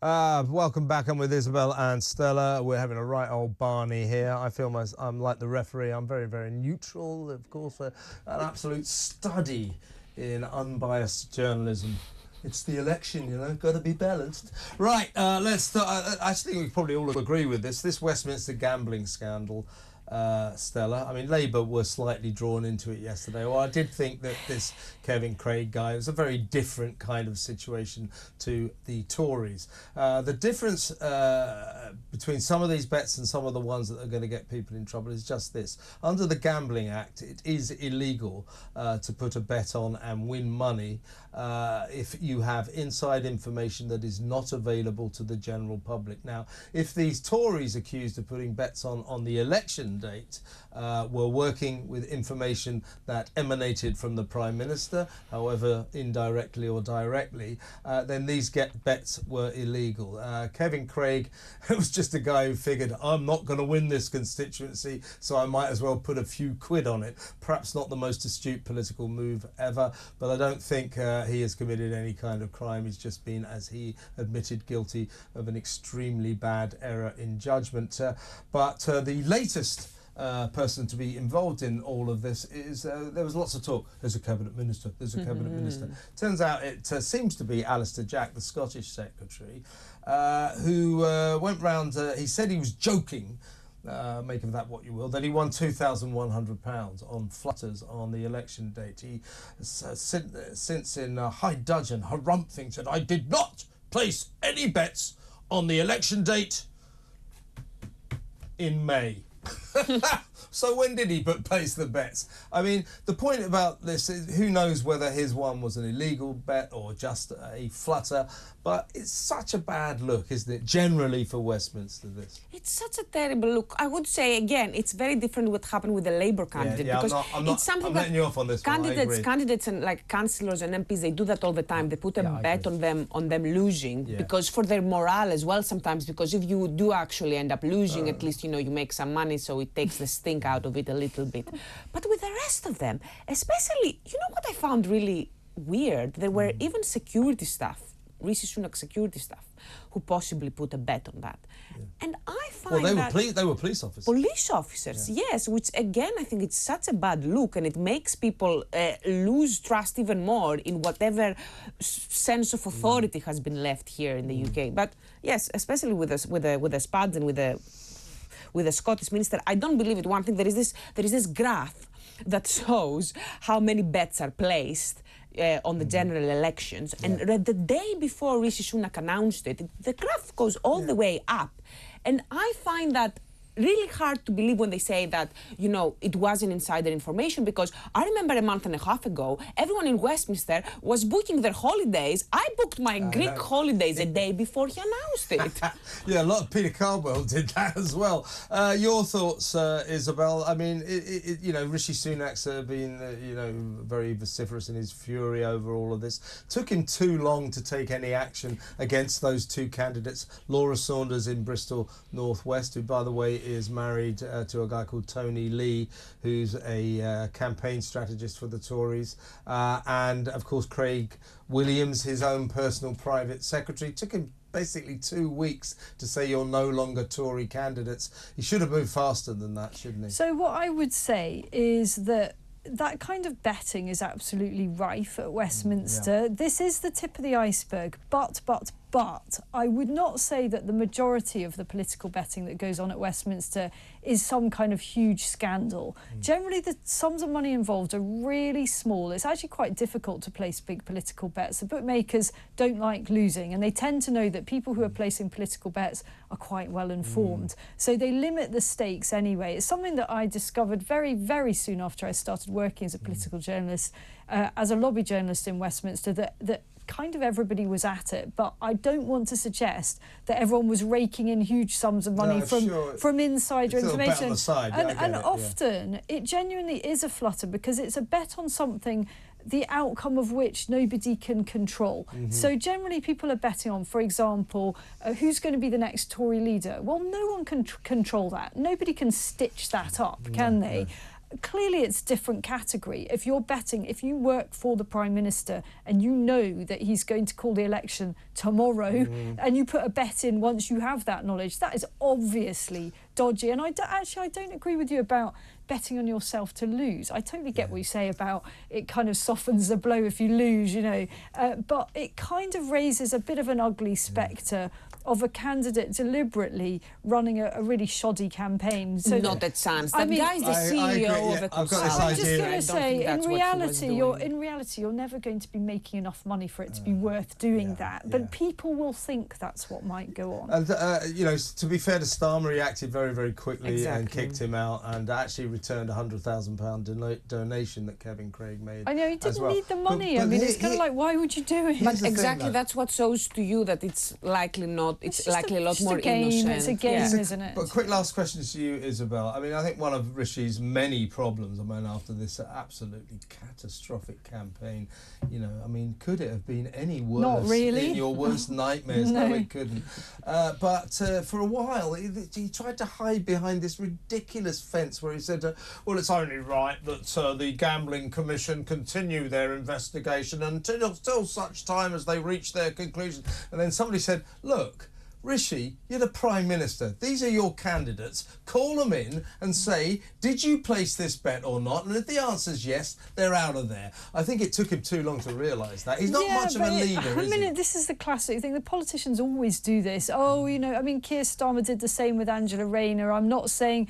Welcome back. I'm with Isabel and Stella. We're having a right old Barney here. I feel I'm like the referee. I'm very, very neutral. Of course, an absolute study in unbiased journalism. It's the election, you know, got to be balanced. Right, let's start. I think we probably all agree with this. This Westminster gambling scandal, Stella. I mean, Labour were slightly drawn into it yesterday. Well, I did think that this Kevin Craig guy was a very different kind of situation to the Tories. The difference between some of these bets and some of the ones that are going to get people in trouble is just this. Under the Gambling Act, it is illegal to put a bet on and win money if you have inside information that is not available to the general public. Now, if these Tories accused of putting bets on the election date were working with information that emanated from the Prime Minister, however indirectly or directly, then these bets were illegal. Kevin Craig was just a guy who figured, I'm not going to win this constituency, so I might as well put a few quid on it. Perhaps not the most astute political move ever, but I don't think he has committed any kind of crime. He's just been, as he admitted, guilty of an extremely bad error in judgment. But the latest person to be involved in all of this is, there was lots of talk, there's a cabinet minister, there's a cabinet minister. Turns out it seems to be Alistair Jack, the Scottish secretary, who went round, he said he was joking, make of that what you will, that he won £2,100 on flutters on the election date. He since in high dudgeon, harumphing, said, I did not place any bets on the election date in May. So when did he place the bets? I mean, the point about this is, who knows whether his one was an illegal bet or just a flutter, but it's such a bad look, isn't it, generally for Westminster, this? It's such a terrible look. I would say, again, it's very different what happened with the Labour candidate. Yeah, because I'm letting you off on this candidates and like councillors and MPs, they do that all the time. They put a bet on them losing, because for their morale as well sometimes, because if you do actually end up losing, at least, you know, you make some money, so it takes the stink out of it a little bit. But with the rest of them, especially, you know what I found really weird? There were even security staff, Rishi Sunak security staff, who possibly put a bet on that. And I find they were police officers. Police officers, yes, which again, I think it's such a bad look, and it makes people lose trust even more in whatever sense of authority has been left here in the UK. But yes, especially with the Spuds and with the Scottish minister, I don't believe it. One thing, there is this graph that shows how many bets are placed on the general elections, and the day before Rishi Sunak announced it, the graph goes all the way up, and I find that really hard to believe when they say that, you know, it wasn't insider information, because I remember a month and a half ago, everyone in Westminster was booking their holidays. I booked my Greek holidays a day before he announced it. Yeah, a lot of Peter Caldwell did that as well. Your thoughts, Isabel? I mean, you know, Rishi Sunak's been, you know, very vociferous in his fury over all of this. Took him too long to take any action against those two candidates. Laura Saunders in Bristol North West, who, by the way, is married to a guy called Tony Lee, who's a campaign strategist for the Tories, and of course Craig Williams, his own personal private secretary. Took him basically 2 weeks to say you're no longer Tory candidates. He should have moved faster than that, shouldn't he? So what I would say is that kind of betting is absolutely rife at Westminster. This is the tip of the iceberg, but I would not say that the majority of the political betting that goes on at Westminster is some kind of huge scandal. Generally, the sums of money involved are really small. It's actually quite difficult to place big political bets. The bookmakers don't like losing, and they tend to know that people who are placing political bets are quite well informed. So they limit the stakes anyway. It's something that I discovered very, very soon after I started working as a political journalist, as a lobby journalist in Westminster, that kind of everybody was at it, but I don't want to suggest that everyone was raking in huge sums of money from insider information. On the side. And often it genuinely is a flutter, because it's a bet on something the outcome of which nobody can control. So generally people are betting on, for example, who's going to be the next Tory leader. Well, no one can control that. Nobody can stitch that up, can they? clearly it's different category. If you're betting, if you work for the Prime Minister and you know that he's going to call the election tomorrow and you put a bet in once you have that knowledge, that is obviously dodgy. And I don't agree with you about betting on yourself to lose. I totally get what you say about it kind of softens the blow if you lose, you know, but it kind of raises a bit of an ugly spectre of a candidate deliberately running a really shoddy campaign. So not a chance. I That mean, guy's the CEO of a I've got this I'm idea. just going to say, in reality, you're never going to be making enough money for it to be worth doing that. But people will think that's what might go on. And you know, to be fair to Starmer, he acted very, very quickly and kicked him out, and actually returned a £100,000 donation that Kevin Craig made. I know he didn't need the money. I mean, it's kind of like, why would you do it? But exactly, that's what shows to you that it's likely not. It's likely a lot more innocent. It's a game, isn't it? But quick last question to you, Isabel. I mean, I think one of Rishi's many problems, I mean, after this absolutely catastrophic campaign, you know, I mean, could it have been any worse? Not really. In your worst nightmares? No, it couldn't. But for a while, he tried to hide behind this ridiculous fence where he said, well, it's only right that the Gambling Commission continue their investigation until such time as they reach their conclusion. And then somebody said, look, Rishi, you're the Prime Minister. These are your candidates. Call them in and say, did you place this bet or not? And if the answer's yes, they're out of there. I think it took him too long to realise that. He's not much of a leader, is he? This is the classic thing. The politicians always do this. Oh, you know, I mean, Keir Starmer did the same with Angela Rayner. I'm not going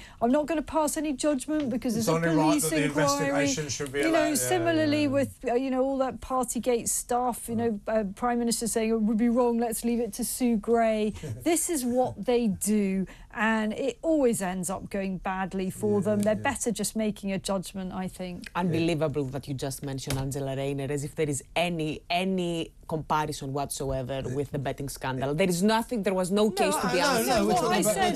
to pass any judgment because there's a police inquiry. The investigation should be allowed. You know, similarly with, you know, all that Partygate stuff, you know, Prime Minister saying it would be wrong, let's leave it to Sue Gray. This is what they do, and it always ends up going badly for them. They're better just making a judgment, I think. Unbelievable that you just mentioned Angela Rayner, as if there is any comparison whatsoever with the betting scandal. There is nothing. There was no case to be answered. No, we're talking about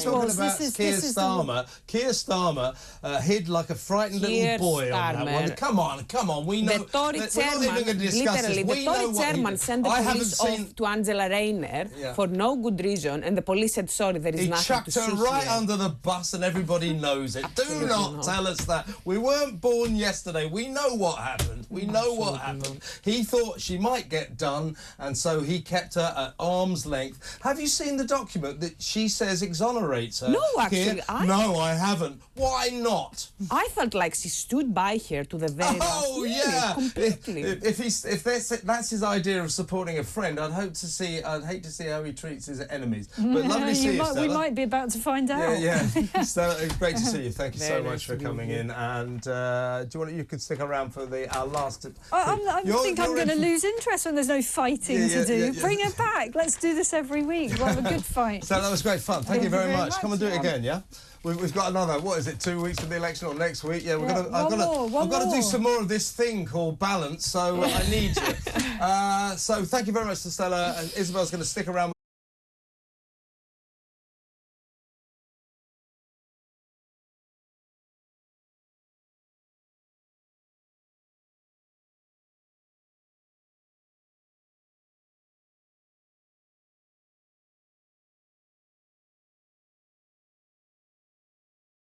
Keir Starmer. Keir Starmer hid like a frightened little boy on that one. Come on, we know. The Tory chairman, literally, the Tory chairman sent the police off to Angela Rayner for no good reason, and the police said, sorry, there is nothing to see here. He chucked her right under the bus, and everybody knows it. Do not tell us that. We weren't born yesterday. We know what happened. We know what happened. He thought she might get done, and so he kept her at arm's length. Have you seen the document that she says exonerates her? No, actually, No, I haven't. Why not? I felt like she stood by her to the very last minute, completely. If that's his idea of supporting a friend, I'd hate to see how he treats his enemies. But lovely to see you, Stella. We might be about to find out. Yeah. Stella, it's great to see you. Thank you so much for coming in. And you could stick around for our last. I think I'm going to lose interest when there's no fighting to do. Bring it back. Let's do this every week. We'll have a good fight. So that was great fun. Thank you very much. Come and do it again, yeah? We've got another, what is it, 2 weeks for the election or next week? Yeah, I've got to do some more of this thing called balance, so I need you. So thank you very much to Stella, and Isabel's going to stick around.